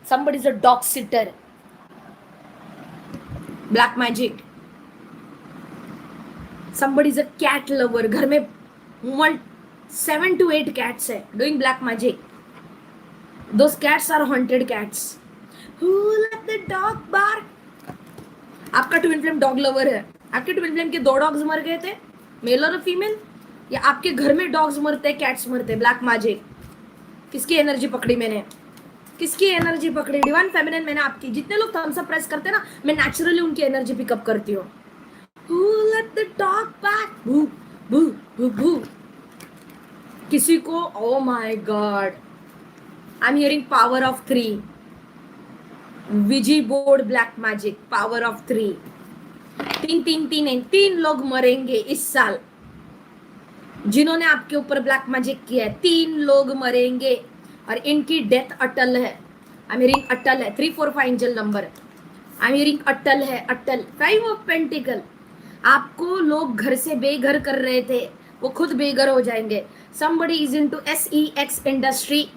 somebody is a dog sitter, black magic. somebody is a cat lover, घर में 7 to 8 cats है, doing black magic. those cats are haunted cats. who let the dog bark? आपका twin flame dog lover है, आपके twin flame के 2 dogs मर गए थे, मेल और फीमेल, या आपके घर में डॉग्स मरते, कैट्स मरते, ब्लैक मैजिक. किसकी एनर्जी पकड़ी मैंने, किसकी एनर्जी पकड़ी? डिवाइन फेमिनिन मैंने आपकी. जितने लोग थम्स अप प्रेस करते हैं ना, मैं नेचुरली उनकी एनर्जी पिकअप करती हूँ. Who let the dog back? Boo, boo, boo, boo. किसी को, oh my God, I'm hearing power of 3. Ouija board black magic, power of 3. 3 लोग मरेंगे इस साल जिन्होंने आपके ऊपर ब्लैक मैजिक किया है. 3 लोग मरेंगे और इनकी डेथ अटल है. आई एम हियरिंग अटल है. 3 4 5 angel number. I am hearing Atal है, अटल. 5 of pentacle. आपको लोग घर से बेघर कर रहे थे, वो खुद बेघर हो जाएंगे. somebody is into sex industry,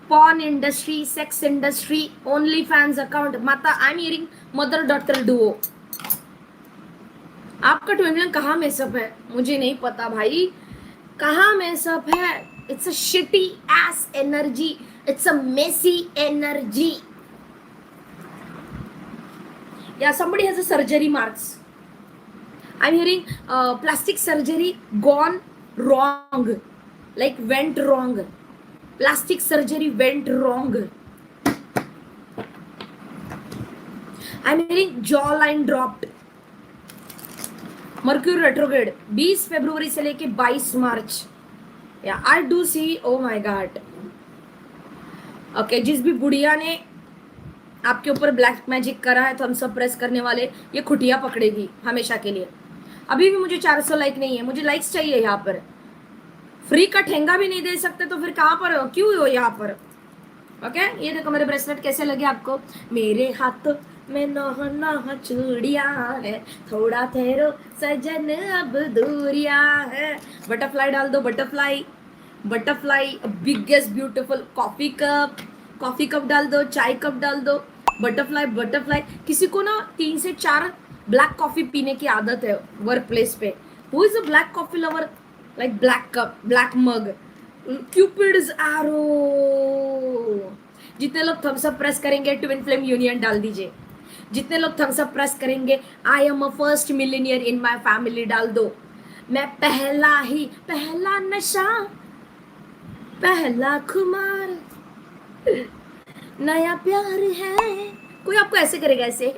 porn industry, sex industry, only fans account. माता, I am hearing mother daughter duo. आपका ट्विन कहाँ मेसअप है मुझे नहीं पता भाई, कहाँ मेसअप है. It's a shitty ass energy, it's a messy energy. या somebody has a surgery marks. I'm hearing plastic surgery gone wrong, like went wrong. Plastic surgery went wrong. I'm hearing jawline dropped. Mercury retrograde 20 फरवरी से लेके 22 मार्च. या I do see, oh my god. Okay, जिस भी बुढ़िया ने आपके ऊपर ब्लैक मैजिक करा है, तो हम सब प्रेस करने वाले, ये खुटिया पकड़ेगी हमेशा के लिए. अभी भी मुझे 400 लाइक नहीं है, मुझे लाइक्स चाहिए. यहाँ पर फ्री का ठेंगा भी नहीं दे सकते तो फिर कहाँ पर हो, क्यों हो यहाँ पर. ओके, ये देखो मेरे ब्रेसलेट कैसे लगे आपको. मेरे हाथों में नह नह चूड़िया है, थोड़ा ठहरो सजन अब दूरिया है. बटरफ्लाई डाल दो, butterfly, butterfly, biggest beautiful coffee cup डाल दो, चाय कप डाल दो, बटरफ्लाई बटरफ्लाई. किसी को ना 3 से 4 ब्लैक कॉफी पीने की आदत है वर्क प्लेस पे. Who is a black coffee lover, like black cup, black mug, cupids arrow. जितने लोग थम्स अप प्रेस करेंगे ट्विन फ्लेम यूनियन डाल दीजिए. जितने लोग थम्स अप प्रेस करेंगे I am a first millionaire in my family डाल दो. मैं पहला नशा, पहला खुमार, नया प्यार है. कोई आपको ऐसे करेगा, ऐसे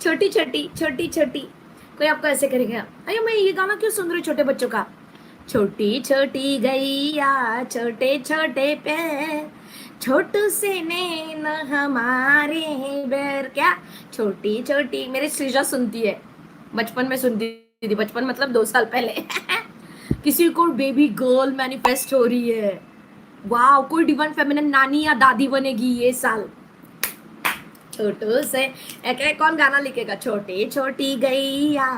छोटी छोटी छोटी छोटी, कोई आपको ऐसे करेगा. अरे मैं ये गाना क्यों सुन रही हूँ छोटे बच्चों का. छोटी छोटी गैया, छोटे छोटे पैर, छोटू से नैन हमारे बैर. क्या छोटी छोटी, मेरी सृजा सुनती है, बचपन में सुनती थी. बचपन मतलब 2 साल पहले. किसी को बेबी गर्ल मैनिफेस्ट हो रही है. वाह, कोई डिवाइन फेमिनिन नानी या दादी बनेगी ये साल. छोटू से एक कौन गाना लिखेगा. छोटी छोटी गैया,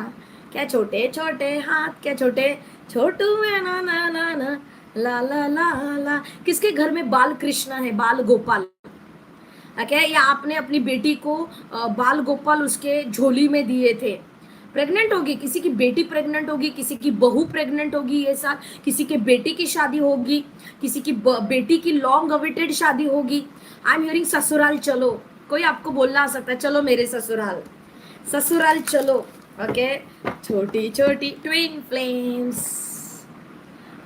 क्या छोटे छोटे हाथ, क्या छोटे छोटू में ना ना ना ना ला ला ला ला. किसके घर में बाल कृष्णा है, बाल गोपाल. ओके, या आपने अपनी बेटी को बाल गोपाल उसके झोली में दिए थे. प्रेग्नेंट होगी, किसी की बेटी प्रेग्नेंट होगी, किसी की बहू प्रेग्नेंट होगी ये साल, किसी के बेटी की शादी होगी, किसी की बेटी की लॉन्ग अवेटेड शादी होगी. आई एम हियरिंग ससुराल चलो. कोई आपको बोलना आ सकता है, चलो मेरे ससुराल, ससुराल चलो. ओके, छोटी छोटी twin flames,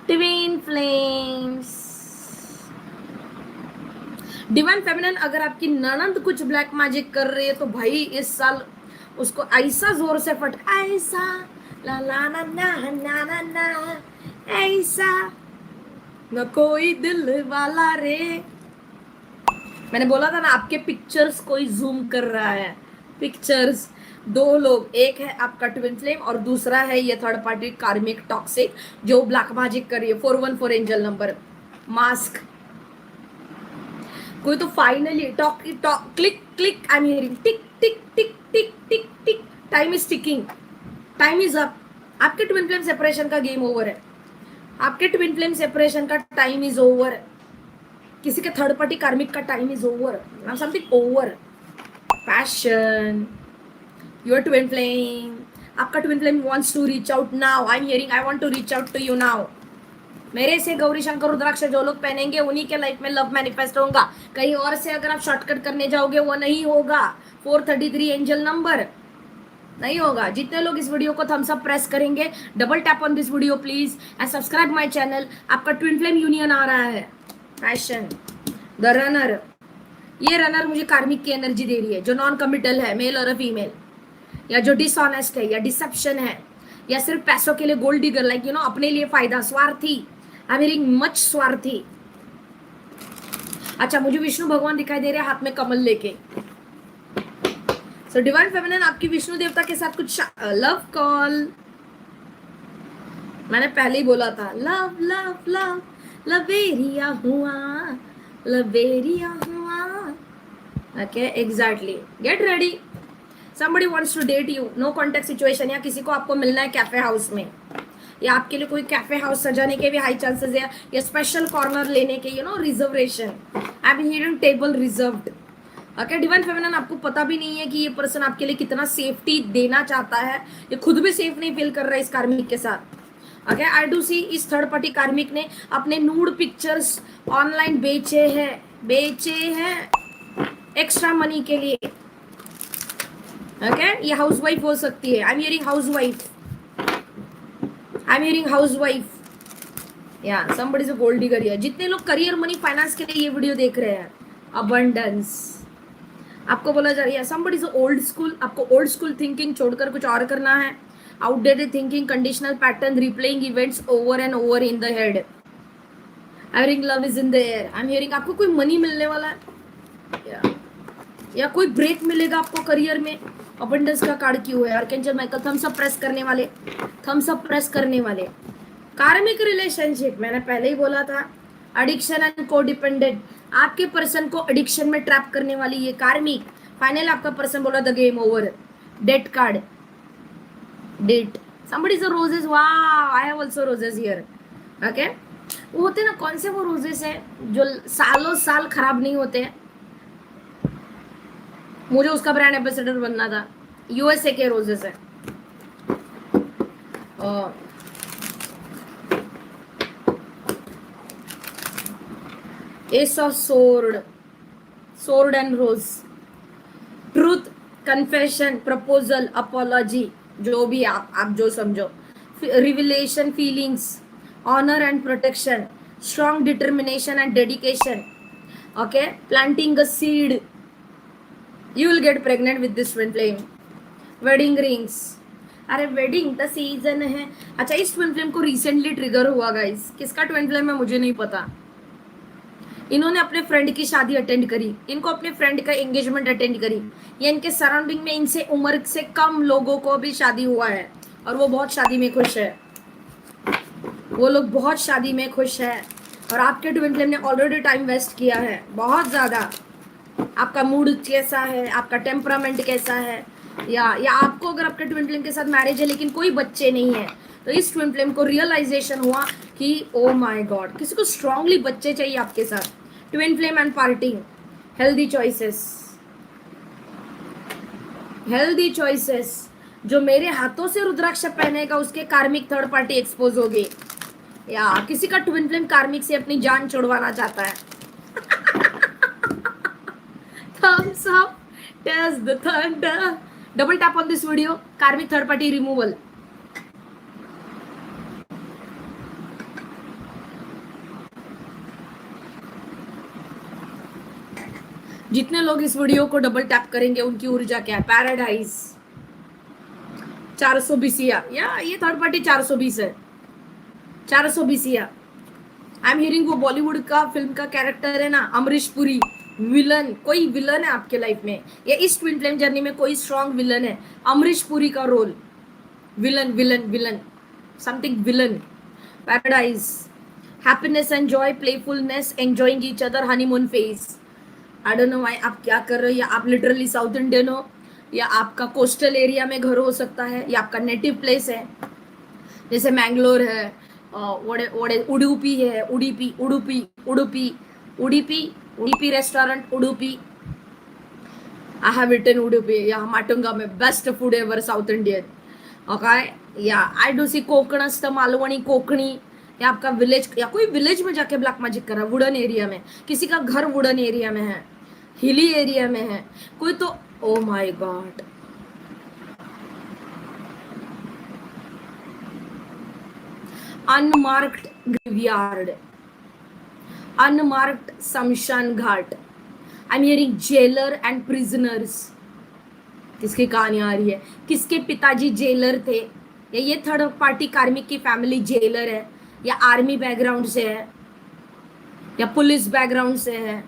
twin flames. Divine feminine, अगर आपकी ननंद कुछ ब्लैक मैजिक कर रही है तो भाई इस साल उसको ऐसा जोर से फट, ऐसा ला ला ना ना ना ना ना, ऐसा न कोई दिल वाला रे. मैंने बोला था ना, आपके पिक्चर्स कोई जूम कर रहा है. पिक्चर्स 2 लोग, एक है आपका ट्विन फ्लेम और दूसरा है ये थर्ड पार्टी कार्मिक टॉक्सिक जो ब्लैक मैजिक कर रही है. 414 एंजल नंबर, मास्क. कोई तो finally talk click click. I am hearing tick tick tick tick tick tick. Time is ticking, time is up. आपके ट्विन फ्लेम सेपरेशन का गेम ओवर है. आपके ट्विन फ्लेम सेपरेशन का टाइम इज ओवर. किसी के third party कार्मिक का time is over, now something over. Passion, your twin flame, आपका twin flame wants to reach out now. I am hearing I want to reach out to you now. मेरे से गौरी शंकर रुद्राक्ष जो लोग पहनेंगे उन्हीं के लाइफ में लव मैनिफेस्ट होगा। कहीं और से अगर आप शॉर्टकट करने जाओगे वो नहीं होगा। 433 एंजल नंबर नहीं होगा। जितने लोग इस वीडियो को थम्स अप प्रेस करेंगे, double tap on this video please and subscribe my channel. आपका ट्विन फ्लेम यूनियन आ रहा है। पैशन, द रनर, ये रनर मुझे कार्मिक की एनर्जी दे रही है, जो नॉन कमिटल है, मेल और फीमेल, या जो डिसऑनेस्ट है, या डिसेप्शन है, या सिर्फ पैसों के लिए gold digger, like you no, अपने लिए फायदा, स्वार्थी, आई एम हियरिंग मच स्वार्थी। अच्छा, मुझे विष्णु भगवान दिखाई दे रहे हैं हाथ में कमल लेके। सो डिवाइन फेमिनिन आपकी विष्णु देवता के साथ कुछ लव कॉल, मैंने पहले ही बोला था, लव लव लव लवेरिया हुआ, लवेरिया हुआ। Okay, exactly, get ready. somebody wants to date you, no contact situation, या किसी को आपको मिलना है कैफे हाउस में, या आपके लिए कोई कैफे हाउस सजाने के भी हाई चांसेस है, या स्पेशल कॉर्नर लेने के, you know, reservation. I am hearing table reserved. Okay, divine feminine आपको पता भी नहीं है कि ये पर्सन आपके लिए कितना सेफ्टी देना चाहता है, ये खुद भी सेफ नहीं फील कर रहा है इस कार्मिक के साथ। ओके, आई डू सी इस थर्ड पार्टी कार्मिक ने अपने नूड पिक्चर्स ऑनलाइन बेचे हैं एक्स्ट्रा मनी के लिए। ओके, ये हाउसवाइफ हो सकती है। I am hearing housewife, I am hearing housewife, या somebody is a gold digger. या जितने लोग करियर, मनी, फाइनेंस के लिए ये वीडियो देख रहे हैं, अबंडेंस आपको बोला जा रही है। समबडी इज ओल्ड स्कूल, आपको ओल्ड स्कूल थिंकिंग छोड़कर कुछ और करना है। Outdated thinking, conditional pattern, replaying events over and over in the head. I am hearing love is in the air. I am hearing आपको कोई मनी मिलने वाला है, या कोई ब्रेक मिलेगा आपको करियर में। अबंडेंस का कार्ड क्यों है? Archangel Michael, thumbs up press करने वाले, थम्स अप प्रेस करने वाले। कार्मिक रिलेशनशिप, मैंने पहले ही बोला था, एडिक्शन एंड कोडिपेंडेंट, आपके पर्सन को एडिक्शन में ट्रैप करने वाली ये कार्मिक। फाइनल आपका पर्सन बोला the game over. Death card, death, somebody is a roses, wow, I have also roses here. Okay, वो होते ना, कौन से वो रोजेस है जो सालों साल खराब नहीं होते हैं। मुझे उसका ब्रांड एम्बेसडर बनना था। यूएसए के रोजेस है। Ace of sword, sword and rose, truth, confession, proposal, apology, जो भी आप जो समझो, revelation, feelings, honour and protection, strong determination and dedication. Okay, planting a seed, you will get pregnant with this twin flame. wedding rings, अरे wedding का season है। अच्छा, इस ट्विन फ्लेम को रिसेंटली ट्रिगर हुआ गाइस। किसका ट्विन फ्लेम है मुझे नहीं पता। इन्होंने अपने फ्रेंड की शादी अटेंड करी, इनको अपने फ्रेंड का एंगेजमेंट अटेंड करी, या इनके सराउंडिंग में इनसे उम्र से कम लोगों को भी शादी हुआ है और वो बहुत शादी में खुश है। वो लोग बहुत शादी में खुश है और आपके ट्विन फ्लेम ने ऑलरेडी टाइम वेस्ट किया है बहुत ज़्यादा। आपका मूड कैसा है, आपका टेम्परामेंट कैसा है, या आपको अगर आपके ट्विन फ्लेम के साथ मैरिज है लेकिन कोई बच्चे नहीं है, तो इस ट्विन फ्लेम को रियलाइजेशन हुआ कि ओ माय गॉड, किसी को स्ट्रांगली बच्चे चाहिए आपके साथ। Twin flame and parting, healthy choices, healthy choices. जो मेरे हाथों से रुद्राक्ष पहनेगा उसके कार्मिक थर्ड पार्टी एक्सपोज होगी, या किसी का ट्विन फ्लेम कार्मिक से अपनी जान छुड़वाना चाहता है। Thumbs up, test the thunder. Double tap on this video. Karmic third party removal. जितने लोग इस वीडियो को डबल टैप करेंगे उनकी ऊर्जा क्या है? पैराडाइज 420 या ये थर्ड पार्टी 420 है। 420 या आई एम हियरिंग वो बॉलीवुड का फिल्म का कैरेक्टर है ना, अमरीश पुरी, विलन। कोई विलन है आपके लाइफ में, या इस ट्विन फ्लेम जर्नी में कोई स्ट्रॉन्ग विलन है। अमरीश पुरी का role, villain villain villain, something villain. Paradise, happiness and joy, playfulness, enjoying each other, honeymoon phase. I don't know why आप क्या कर रहे हो, या आप लिटरली साउथ इंडियन हो, या आपका कोस्टल एरिया में घर हो सकता है, या आपका नेटिव प्लेस है, जैसे मैंगलोर है, उडुपी है, Udupi, Udupi restaurant Udupi. I have eaten Udupi. Yeah, Matungam, best food ever, South Indian. Okay, yeah, I do see Kokanastha Malvani Konkani. या आपका विलेज या कोई विलेज में जाके ब्लैक मैजिक कर रहा है, वुडन एरिया में, किसी का घर वुडन एरिया में है, हिली एरिया में है कोई, तो oh my god. Unmarked graveyard, unmarked शमशान घाट. I am hearing jailer and prisoners. किसकी कहानी आ रही है? किसके पिताजी जेलर थे, या ये थर्ड पार्टी कार्मिक की फैमिली जेलर है, या आर्मी बैकग्राउंड से है, या पुलिस बैकग्राउंड से है,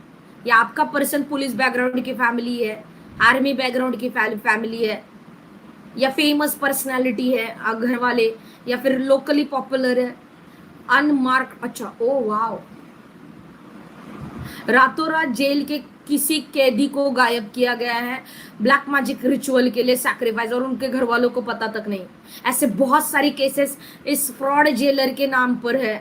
या आपका पर्सन पुलिस बैकग्राउंड की फैमिली है, आर्मी बैकग्राउंड की फैमिली है, या फेमस पर्सनालिटी है घर वाले, या फिर लोकली पॉपुलर है. अनमार्क. अच्छा, ओ वाओ. रातों रात जेल के किसी कैदी को गायब किया गया है ब्लैक मैजिक रिचुअल के लिए सैक्रिफाइस, और उनके घर वालों को पता तक नहीं. ऐसे बहुत सारी केसेस इस फ्रॉड जेलर के नाम पर है.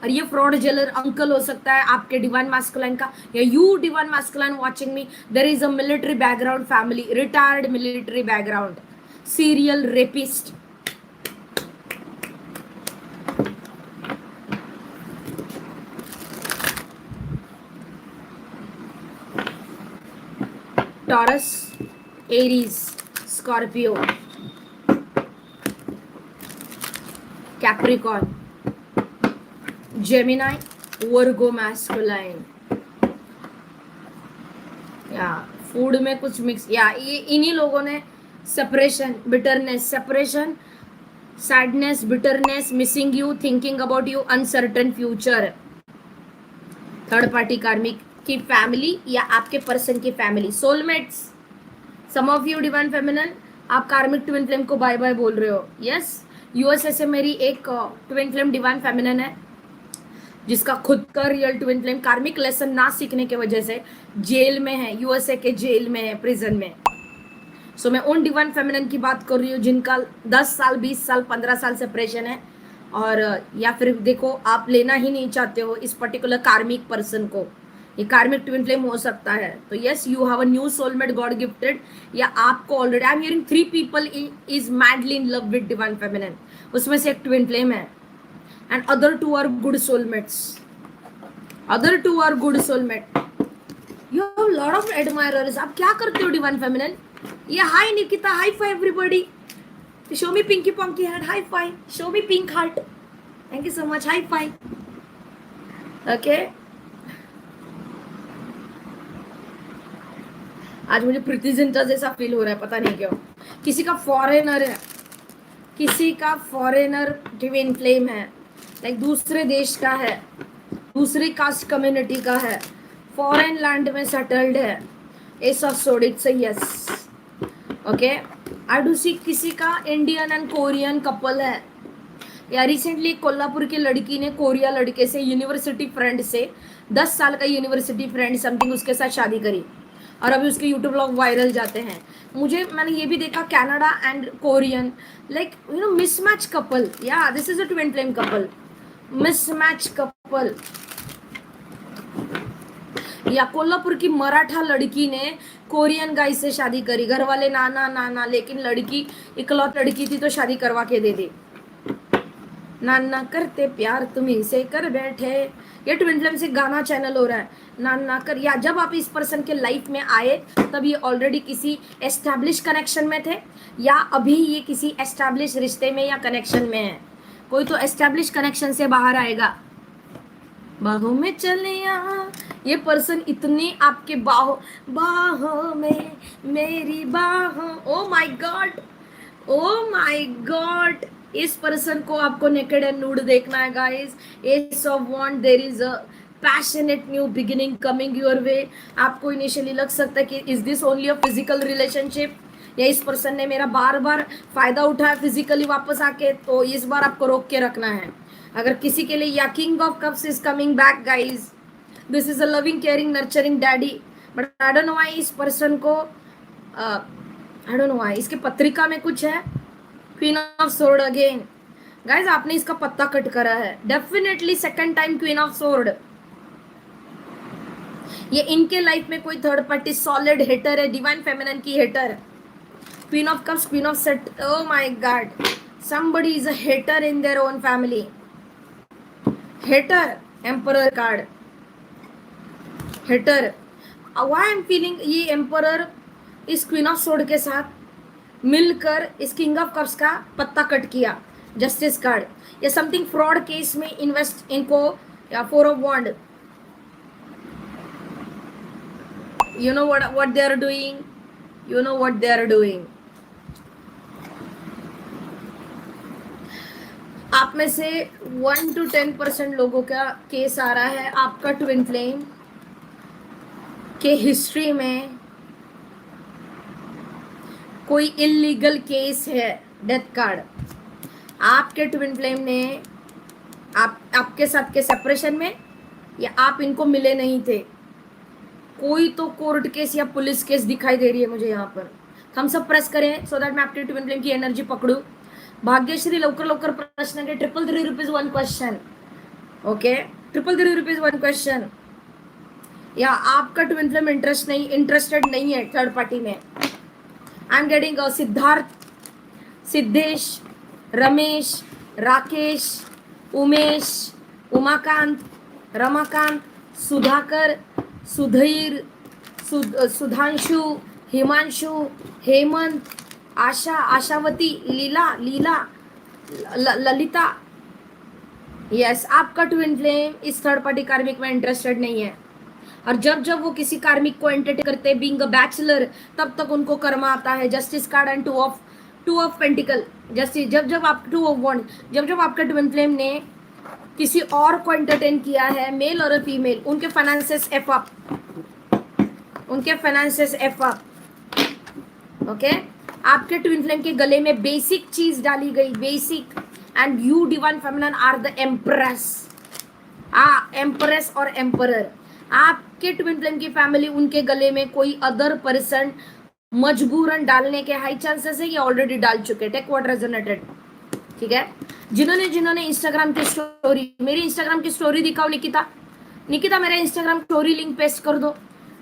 और ये फ्रॉड जेलर अंकल हो सकता है आपके डिवाइन मैस्कुलाइन का, या you divine masculine watching me, there is a military background family, retired military background, serial rapist. Taurus, Aries, Scorpio, Capricorn, Gemini, Virgo masculine. या फूड में कुछ मिक्स, या ये इन्हीं लोगों ने separation, bitterness, separation, sadness, bitterness, missing you, thinking about you, uncertain future. Third party karmic की family या आपके पर्सन की family. Soulmates, some of you divine feminine, आप कार्मिक ट्विन फ्लेम को बाय बाय बोल रहे हो. यस, यूएसए से मेरी एक ट्विन फ्लेम डिवाइन फेमिनिन है, जिसका खुद का रियल ट्विन फ्लेम कार्मिक लेसन ना सीखने की वजह से जेल में है, यूएसए के जेल में है, प्रिजन में. सो मैं उन डिवाइन फेमिनिन की बात कर रही हूँ जिनका 10 साल 20 साल 15 साल सेपरेशन है, और या फिर देखो आप लेना ही नहीं चाहते हो इस पर्टिकुलर कार्मिक पर्सन को. ये कार्मिक ट्विन फ्लेम हो सकता है. तो yes, you have a new soulmate god gifted, या आपको already, I am hearing 3 people is madly in love with divine feminine. उसमें से एक ट्विन फ्लेम है, and other 2 are good soulmates. Other 2 are good soulmate. You have lot of admirers. आप क्या करते हो डिवाइन फेमिनिन? ये hi Nikita, hi fi everybody. Show me pinky punky heart, hi fi. Show me pink heart. Thank you so much, hi fi. Okay, आज मुझे प्रीति जिंटा जैसा feel हो रहा है, पता नहीं क्यों. किसी का फॉरेनर है, किसी का फॉरेनर ट्विन फ्लेम है, लाइक दूसरे देश का है, दूसरी कास्ट कम्युनिटी का है, फॉरेन लैंड में सेटल्ड है. Ace of sword, it's a yes. Okay, I do see किसी का इंडियन एंड कोरियन कपल है, या रिसेंटली कोल्हापुर की लड़की ने कोरिया लड़के से, यूनिवर्सिटी फ्रेंड से, 10 साल का यूनिवर्सिटी फ्रेंड समथिंग, उसके साथ शादी करी, और अभी उसके यूट्यूब ब्लॉग वायरल जाते हैं. मैंने ये भी देखा Canada and Korean, like you know mismatch couple. या this is a twin flame couple, mismatch couple. या कोल्हापुर की मराठा लड़की ने कोरियन गाय से शादी करी, घर वाले नाना नाना, लेकिन लड़की इकलौत लड़की थी तो शादी करवा के दे दी. नाना करते प्यार तुम्ही से कर बैठे, ये ट्विन फ्लेम से गाना चैनल हो रहा है, नाना कर. या जब आप इस पर्सन के लाइफ में आए तब ये ऑलरेडी किसी एस्टैब्लिश कनेक्शन में थे, या अभी ये किसी एस्टैब्लिश रिश्ते में या कनेक्शन में है. कोई तो एस्टैब्लिश कनेक्शन से बाहर आएगा. बाहों में चले आ, ये पर्सन इतनी आपके बाहों में मेरी बाहों. Oh my god, oh my god. इस पर्सन को आपको नेकेड एंड नूड देखना है guys. Ace of wand, there is a passionate new beginning coming your way. आपको इनिशियली लग सकता है कि is this only a physical relationship, या इस पर्सन ने मेरा बार बार फायदा उठाया फिजिकली वापस आके, तो इस बार आपको रोक के रखना है. अगर किसी के लिए, या king of cups is coming back guys. This is a loving caring nurturing daddy. But I don't know why इस पर्सन को, आई डोंट नो व्हाई इसके पत्रिका में कुछ है. Queen of sword again guys, आपने इसका पत्ता कट करा है. Definitely second time queen of sword. ये इनके लाइफ में कोई थर्ड पार्टी सॉलिड हेटर है, डिवाइन फेमिनिन की hater. Queen of cups, queen of set, oh my god, somebody is a hater in their own family. Hater, emperor card, hater. Why I'm feeling ये emperor इस queen of sword के साथ मिलकर इस king of cups का पत्ता cut किया, justice card, या something fraud case में invest इनको, या four of wand. You know what they are doing, you know what they are doing. आप में से 1 to 10% लोगों का केस आ रहा है आपका ट्विन फ्लेम के हिस्ट्री में कोई इलीगल केस है, डेथ कार्ड। आपके ट्विन फ्लेम ने आपके साथ के सेपरेशन में, या आप इनको मिले नहीं थे, कोई तो कोर्ट केस या पुलिस केस दिखाई दे रही है मुझे यहाँ पर। हम सब प्रेस करें सो दैट मैं आपके ट्विन फ्लेम की एनर्जी पकड़ू। भाग्यश्री लवकर लवकर प्रश्न के 333 रुपीज 1 क्वेश्चन, ओके 333 रुपीज 1 क्वेश्चन। या आपका ट्विन फ्लेम इंटरेस्टेड नहीं है थर्ड पार्टी में। I am getting Siddharth, Siddhesh, Ramesh, Rakesh, Umesh, Umakant, Ramakant, Sudhakar, Sudhir, Sudhanshu, Himanshu, Hemant, Asha, Ashavati, Leela, Lalita. Yes, आपका ट्विन फ्लेम इस थर्ड पार्टी कार्मिक में इंटरेस्टेड नहीं है। और जब जब वो किसी कार्मिक को एंटरटेन करते बीइंग अ बैचलर, तब तक उनको कर्मा आता है। Justice card and two of pentacle. Justice, जब आप टू ऑफ वॉन्ड, जब आपका ट्विन फ्लेम ने किसी और को एंटरटेन किया है, मेल और फीमेल, उनके फाइनेंसेस एफ अप, उनके फाइनेंसेस एफ अप। ओके, आपके ट्विन फ्लेम के गले में बेसिक चीज डाली गई, basic. And you divine feminine are the empress, empress और एम्परर। आपके ट्विन फ्लेम की फैमिली, उनके गले में कोई अदर पर्सन मजबूरन डालने के हाई चांसेस है, ये ऑलरेडी डाल चुके। टेक व्हाट रेजोनेटेड, ठीक है। जिन्होंने इंस्टाग्राम की स्टोरी, मेरी इंस्टाग्राम की स्टोरी दिखाओ निकिता मेरा इंस्टाग्राम स्टोरी लिंक पेस्ट कर दो।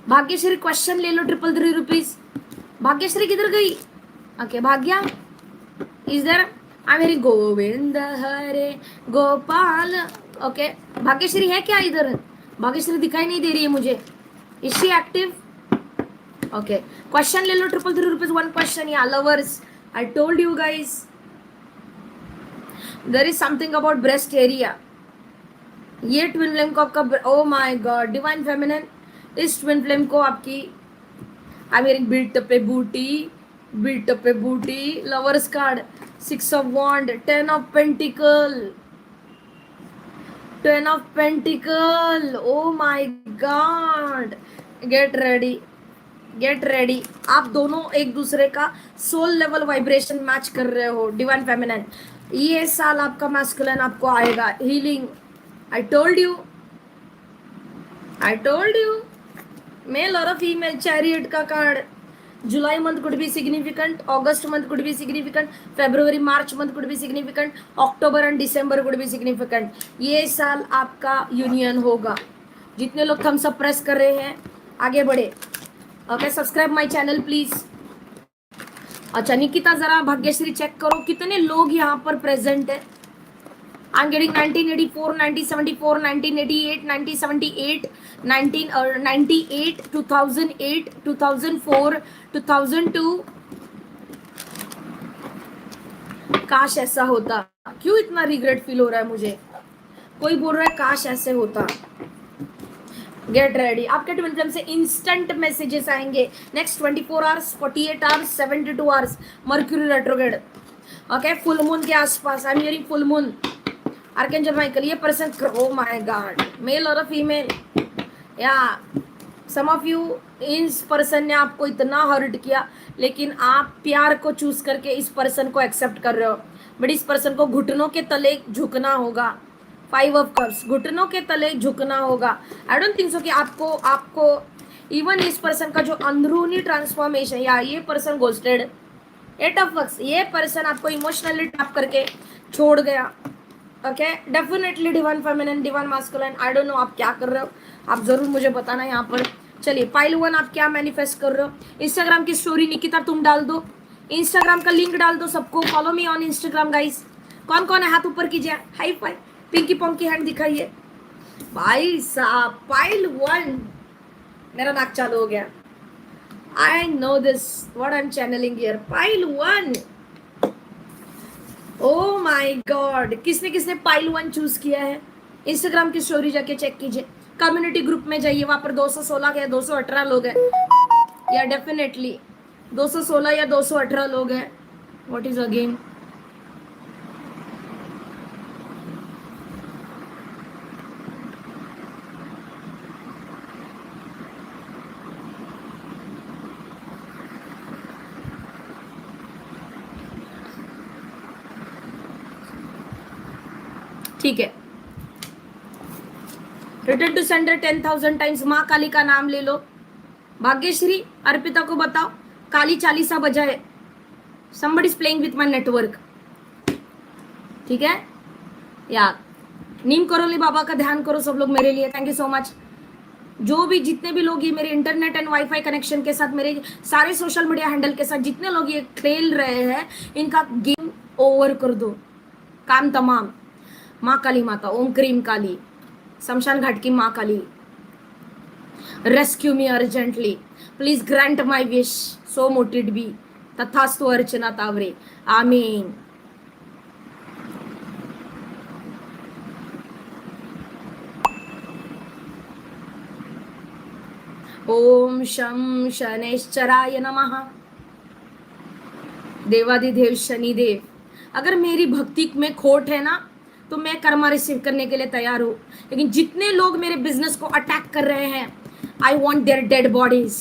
भाग्यश्री क्वेश्चन ले लो 333 रुपीज। भाग्यश्री किधर गई? Okay, Bhagya is there? आई मेरी गोविंद हरे गोपाल। ओके, भाग्यश्री है क्या इधर? भाग्यश्री दिखाई नहीं दे रही है मुझे। Is she active? Okay, question ले लो 333 रुपीज 1 क्वेश्चन। या lovers, I told you guys there is something about breast area. ये ट्विन फ्लेम को आपका, oh my god, divine feminine इस ट्विन फ्लेम को आपकी, आई मेरी बिल्ट पे booty, lovers card, 6 of wand, 10 of pentacle, oh my god. Get ready. आप दोनों एक दूसरे का सोल लेवल वाइब्रेशन मैच कर रहे हो, डिवाइन फेमिनिन। ये साल आपका मैस्कुलिन आपको आएगा, healing. I told you male और फीमेल। चैरियट का card, July month could be significant, August month could be significant, February March month could be significant, October and December could be significant। ये साल आपका union होगा। जितने लोग Thums up press कर रहे हैं आगे बढ़े। Okay, subscribe my channel please. अच्छा निकिता, जरा भाग्यश्री चेक करो कितने लोग यहाँ पर प्रेजेंट है। I am getting 1984, 1974, 1988, 1978, 1998, 2008, 2004, 2002। काश ऐसा होता। क्यों इतना रिग्रेट फील हो रहा है मुझे? कोई बोल रहा है काश ऐसे होता। गेट रेडी, आपके ट्विन फ्लेम से इंस्टेंट मैसेजेस आएंगे next 24 hours, 48 hours, 72 hours. Mercury retrograde, okay, full moon के आसपास। I am hearing full moon. Archangel Michael, ये person, oh my god, male और फीमेल। या सम ऑफ यू, इस person ने आपको इतना हर्ट किया, लेकिन आप प्यार को चूज करके इस पर्सन को एक्सेप्ट कर रहे हो। बट इस पर्सन को घुटनों के तले झुकना होगा। 5 ऑफ कप्स, घुटनों के तले झुकना होगा। आई डोंट थिंक सो कि आपको इवन इस पर्सन का जो अंदरूनी ट्रांसफॉर्मेशन, या ये पर्सन घोस्टेड। 8 ऑफ कप्स, ये पर्सन आपको इमोशनली टैप करके छोड़ गया। Okay, definitely divine feminine, divine masculine, I don't no आप क्या कर रहे हो, आप जरूर मुझे बताना यहाँ पर। चलिए पाइल 1 आप क्या मैनिफेस्ट कर रहे हो? इंस्टाग्राम की स्टोरी निकिता तुम डाल दो, इंस्टाग्राम का लिंक डाल दो सबको, follow me on Instagram guys. कौन कौन है हाथ ऊपर कीजिए, हाई फाई, पिंकी पोंकी हैंड दिखाइए। भाई साहब पाइल 1, मेरा नाक चालू हो गया। I know this what I am channelling here, pile 1। Oh my god, किसने किसने पाइल 1 चूज किया है? इंस्टाग्राम की स्टोरी जाके चेक कीजिए, कम्युनिटी ग्रुप में जाइए, वहां पर 216 या 218 लोग हैं, या डेफिनेटली 216 या 218 लोग हैं। व्हाट इज अगेन, ठीक है। Return to sender 10,000 times. माँ काली का नाम ले लो। भाग्यश्री अर्पिता को बताओ काली चालीसा बजाए। somebody is playing with my network, ठीक है यार। नीम करोली बाबा का ध्यान करो सब लोग मेरे लिए, थैंक यू सो मच। जो भी जितने भी लोग ये मेरे इंटरनेट एंड वाईफाई कनेक्शन के साथ, मेरे सारे सोशल मीडिया हैंडल के साथ जितने लोग ये खेल रहे हैं, इनका गेम ओवर कर दो, काम तमाम। माँ काली माता, ओम क्रीम काली, शमशान घाट की माँ Kali, rescue me urgently, please grant my wish, so mote it be, तथास्तु अर्चना तावरे, आमीन। ओम शम शनैश्चराय नमः। देवादिदेव शनिदेव, अगर मेरी भक्ति में खोट है ना तो मैं कर्मा रिसीव करने के लिए तैयार हूं, लेकिन जितने लोग मेरे बिजनेस को अटैक कर रहे हैं, I want there dead bodies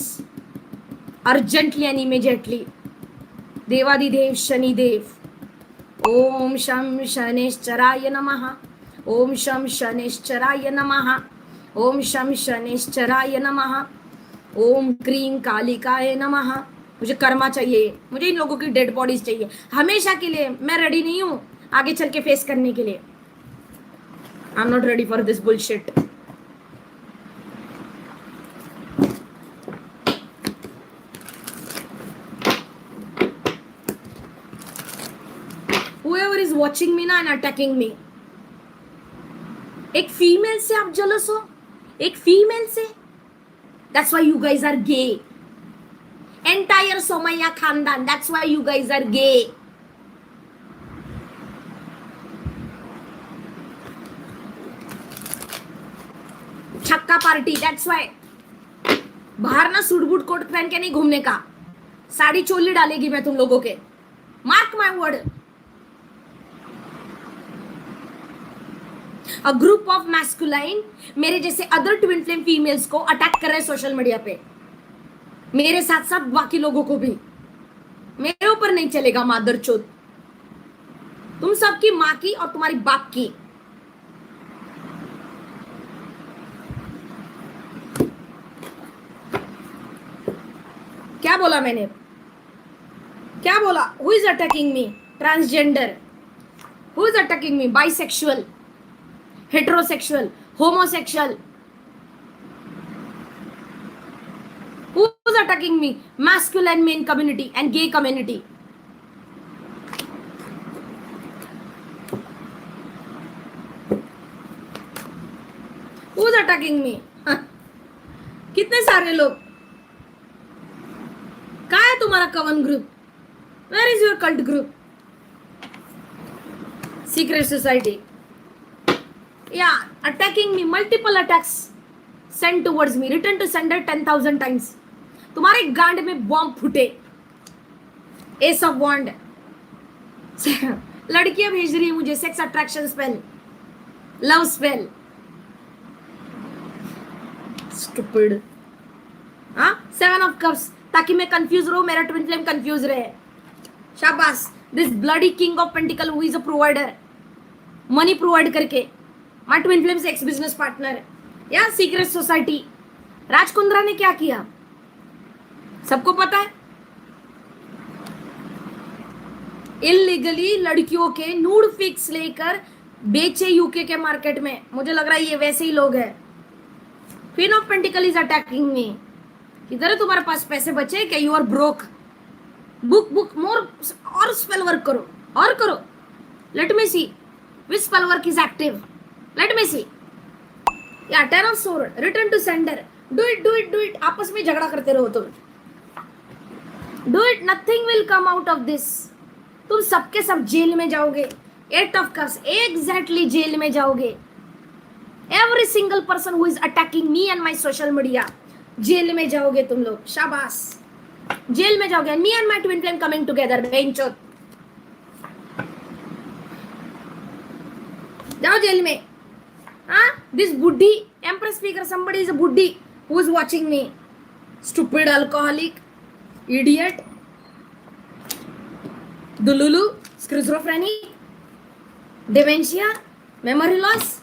urgently and immediately. देवादिदेव शनिदेव, ओम शम शनैश्चराय नमः, ओम शम शनैश्चराय नमः, ओम शम शनैश्चराय नमः, ओम क्रीम कालिकाय नमः। मुझे कर्मा चाहिए, मुझे इन लोगों की डेड बॉडीज चाहिए हमेशा के लिए। मैं रेडी नहीं हूं आगे चल के फेस करने के लिए। I am not ready for this bullshit. whoever is watching me ना and attacking me, एक फीमेल से आप जलस हो, एक फीमेल से, that's why you guys are gay, entire Somaiya खानदान, that's why you guys are gay। छक्का पार्टी, that's why। बाहर ना सूट बूट कोट पहन के नहीं घूमने का, साड़ी चोली डालेगी मैं तुम लोगों के, mark my word. A group of masculine मेरे जैसे अदर ट्विन फ्लेम फीमेल्स को अटैक कर रहे हैं सोशल मीडिया पे, मेरे साथ साथ बाकी लोगों को भी। मेरे ऊपर नहीं चलेगा मादरचोद, तुम सबकी माँ की और तुम्हारी बाप की। क्या बोला मैंने, क्या बोला? Who is attacking me? Transgender. Who is attacking me? Bisexual, heterosexual, homosexual, who's attacking me? Masculine main community and gay community। who's attacking me? कितने सारे लोग, कहाँ है तुम्हारा कवन group? Where is your cult group? Secret society, yeah, attacking me, multiple attacks sent towards me, return to sender 10,000 times। तुम्हारे गांड में बॉम्ब फूटे। एस ऑफ वॉन्ड, लड़कियां भेज रही है मुझे sex attraction spell, love spell, stupid. हाँ, 7 ऑफ कप्स, ताकि मैं कंफ्यूज रहूं, मेरा ट्विन फ्लेम कंफ्यूज रहे। शाबाश, this bloody king of pentacle who is a provider, money provide करके, माय ट्विन फ्लेम से एक्स बिजनेस पार्टनर या सीक्रेट सोसाइटी। राज कुंद्रा ने क्या किया सबको पता है। इलीगली लड़कियों के नूड फिक्स लेकर बेचे यूके के मार्केट में। मुझे लग रहा है ये वैसे ही लोग हैं। Queen of pentacle is attacking me. किधर है तुम्हारे पास पैसे बचे क्या? You are broke. Book book more और स्पेल वर्क करो और करो। Let me see which spell work is active. Let me see. या ten of sword, return to sender. Do it do it do it. आपस में झगड़ा करते रहो तुम। Do it, nothing will come out of this. तुम सबके सब जेल में जाओगे। Eight of cups, exactly jail में जाओगे। Every single person who is attacking me and my social media, jail में जाओगे तुम लोग। शाबाश, जेल में जाओगे। Me and my twin flame coming together. बेंचो, जाओ जेल में। हाँ, दिस बुड्ढी empress speaker, somebody is a बुड्ढी who is watching me. Stupid alcoholic, idiot, delulu, schizophrenic, dementia, memory loss.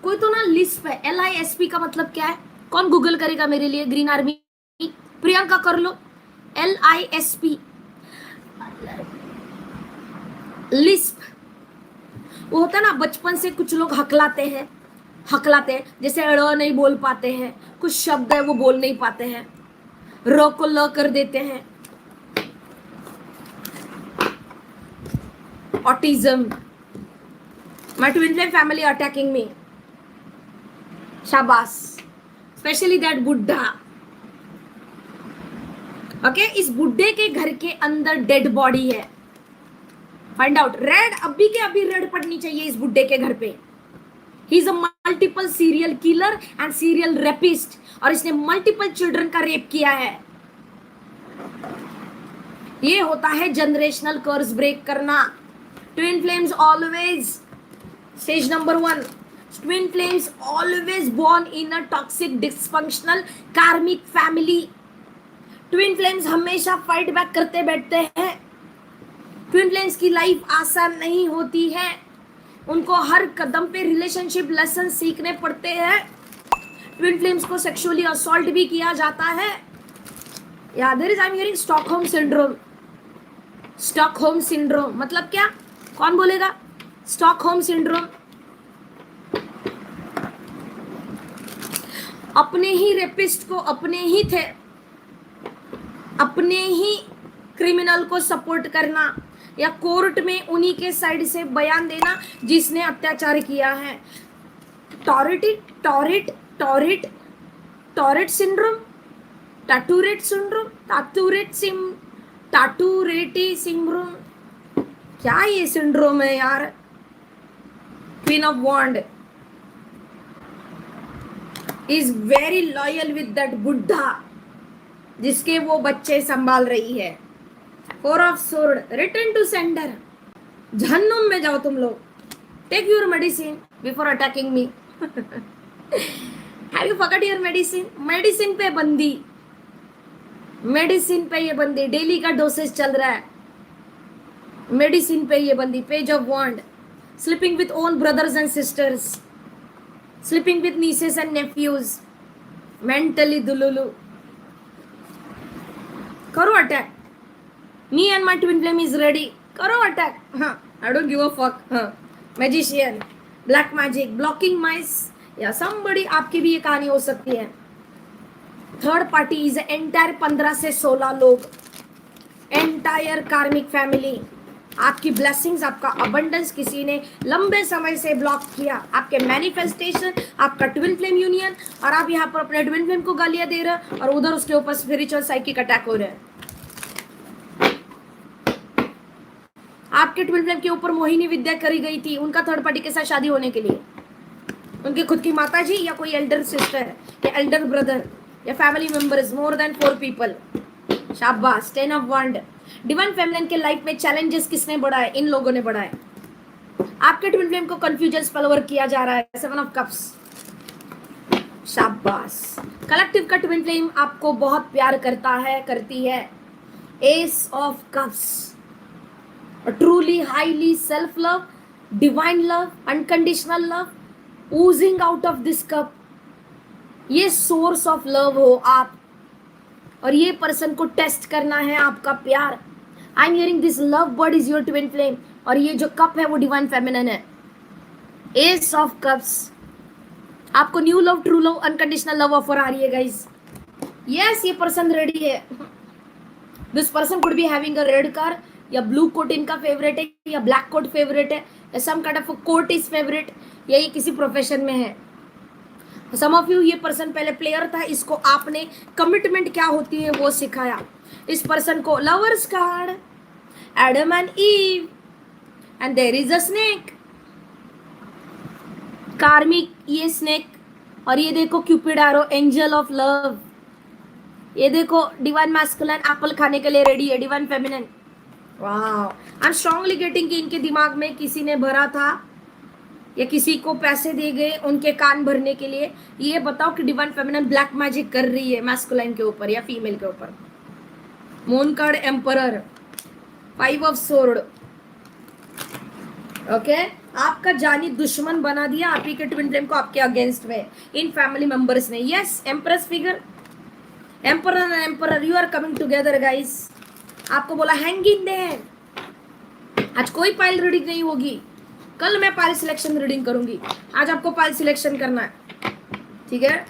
कोई तो ना लिस्प है। LISP का मतलब क्या है? कौन गूगल करेगा मेरे लिए? ग्रीन आर्मी प्रियंका कर लो। LISP, Lisp. वो होता है ना, बचपन से कुछ लोग हकलाते हैं जैसे अड़ नहीं बोल पाते हैं, कुछ शब्द है वो बोल नहीं पाते हैं, र को ल कर देते हैं। Autism. My twin flame family attacking मी। शाबाश, स्पेशली दैट बुड्ढा। ओके, इस बुड्ढे के घर के अंदर डेड बॉडी है। Find out. रेड, अभी के अभी रेड पड़नी चाहिए इस बुड्ढे के घर पे। He is a multiple serial killer and serial rapist, और इसने मल्टीपल चिल्ड्रन का रेप किया है। ये होता है जनरेशनल कर्स ब्रेक करना। Twin flames always, stage number 1, twin flames always born in a toxic dysfunctional karmic family. Twin flames हमेशा फाइट बैक करते बैठते हैं। ट्विन फ्लेम्स की लाइफ आसान नहीं होती है। उनको हर कदम पे रिलेशनशिप लेसन सीखने पड़ते हैं। ट्विन फ्लेम्स को सेक्सुअली असॉल्ट भी किया जाता है। या there is, I am hearing Stockholm syndrome. Stockholm syndrome मतलब क्या? कौन बोलेगा? Stockholm syndrome. अपने ही रेपिस्ट को, अपने ही क्रिमिनल को सपोर्ट करना, या कोर्ट में उन्हीं के साइड से बयान देना जिसने अत्याचार किया है। टॉरेट सिंड्रोम, टाटूरेटी सिंड्रोम। क्या ये सिंड्रोम है यार? Queen of wand is very loyal with that बुड्ढा जिसके वो बच्चे संभाल रही है। 4 of sword, return to sender. जहन्नुम में जाओ तुम लोग। Take your medicine before attacking me. Have you forgot your medicine? Medicine पे बंदी, मेडिसिन पे ये बंदी। डेली का डोसेज चल रहा है, मेडिसिन पे ये बंदी। Page of wand, sleeping with own brothers and sisters, sleeping with nieces and nephews, mentally delulu. करो attack. Me and my twin flame is ready. करो अटैक। हाँ, I don't give a fuck. हाँ, magician, black magic, blocking mice, या somebody, आपकी भी ये कहानी हो सकती है। थर्ड पार्टी इज एंटायर 15 से 16 लोग, एंटायर कार्मिक फैमिली। आपकी ब्लेसिंग्स, आपका अबंडेंस किसी ने लंबे समय से ब्लॉक किया। आपके मैनिफेस्टेशन, आपका ट्विन फ्लेम यूनियन, और आप यहाँ पर अपने ट्विन फ्लेम को गालियां दे रहे हैं, और उधर उसके ऊपर स्पिरिचुअल साइकिक अटैक हो रहे हैं। आपके ट्विन फ्लेम के ऊपर मोहिनी विद्या करी गई थी उनका थर्ड पार्टी के साथ शादी होने के लिए। उनके खुद की माता जी, या कोई एल्डर सिस्टर, या एल्डर ब्रदर, या family members, more than 4 people. शाबाश। 10 ऑफ वॉन्ड। डिवाइन फेमिनिन के लाइफ में चैलेंजेस किसने बढ़ाए? इन लोगों ने बढ़ाए। आपके ट्विन फ्लेम को कंफ्यूजन स्पेल किया जा रहा है। 7 ऑफ कप्स। शाबाश। कलेक्टिव का ट्विन फ्लेम आपको बहुत प्यार करता है, करती है। Ace of cups. Truly highly self love, divine love, unconditional love oozing out of this cup। ये सोर्स ऑफ लव हो आप, और ये पर्सन को टेस्ट करना है आपका प्यार। I am hearing this love bird is your twin flame, और ये जो कप है वो डिवाइन फेमिनिन है। एस ऑफ कप्स, आपको new love, true love, unconditional love offer आ रही है गाइस। यस, ये पर्सन रेडी है। This person could be having a red car, या ब्लू कोट इनका फेवरेट है, या ब्लैक कोट फेवरेट है, या some kind of coat is favourite, या ये किसी प्रोफेशन में है। सम ऑफ यू, ये पर्सन पहले प्लेयर था, इसको आपने कमिटमेंट क्या होती है वो सिखाया। इस पर्सन को lovers card, Adam and Eve, and there is a snake, karmic ये स्नेक, और ये देखो cupid arrow, angel of love. ये देखो डिवाइन मैस्कुलिन एप्पल खाने के लिए रेडी है, डिवाइन फेमिनिन। वाह, आई एम स्ट्रांगली गेटिंग कि इनके दिमाग में किसी ने भरा था या किसी को पैसे दे गए उनके कान भरने के लिए। ये बताओ कि डिवाइन फेमिनिन ब्लैक मैजिक कर रही है मैस्कुलिन के ऊपर या फीमेल के ऊपर। Moon card emperor, 5 of sword. Okay, आपका जानी दुश्मन बना दिया आप ही के ट्विन फ्लेम को आपके अगेंस्ट में इन फैमिली मेंबर्स ने। Yes, empress figure, emperor and emperor, you are coming together guys. आपको बोला हैंग इन देयर। आज कोई पाइल रीडिंग नहीं होगी, कल मैं पाइल सिलेक्शन रीडिंग करूंगी, आज आपको पाइल सिलेक्शन करना है, ठीक है।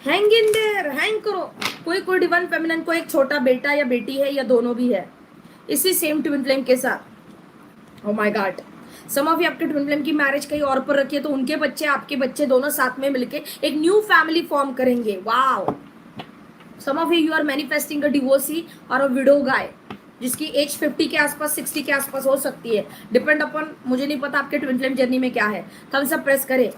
हैंग इन देयर, हैंग करो। कोई डिवाइन फेमिनिन को एक छोटा बेटा या बेटी है, या दोनों भी है इसी सेम ट्विन फ्लेम के साथ। Oh my god, some of you आपके ट्विन फ्लेम की मैरिज कहीं और पर रखी है, तो उनके बच्चे आपके बच्चे दोनों साथ में मिलके एक न्यू फैमिली फॉर्म करेंगे। Wow, some of you are manifesting a divorcee और अ विडो गाय जिसकी एज 50 के आसपास, 60 के आसपास हो सकती है, डिपेंड अपॉन, मुझे नहीं पता आपके ट्विन फ्लेम जर्नी में क्या है। थम्स अप प्रेस करें।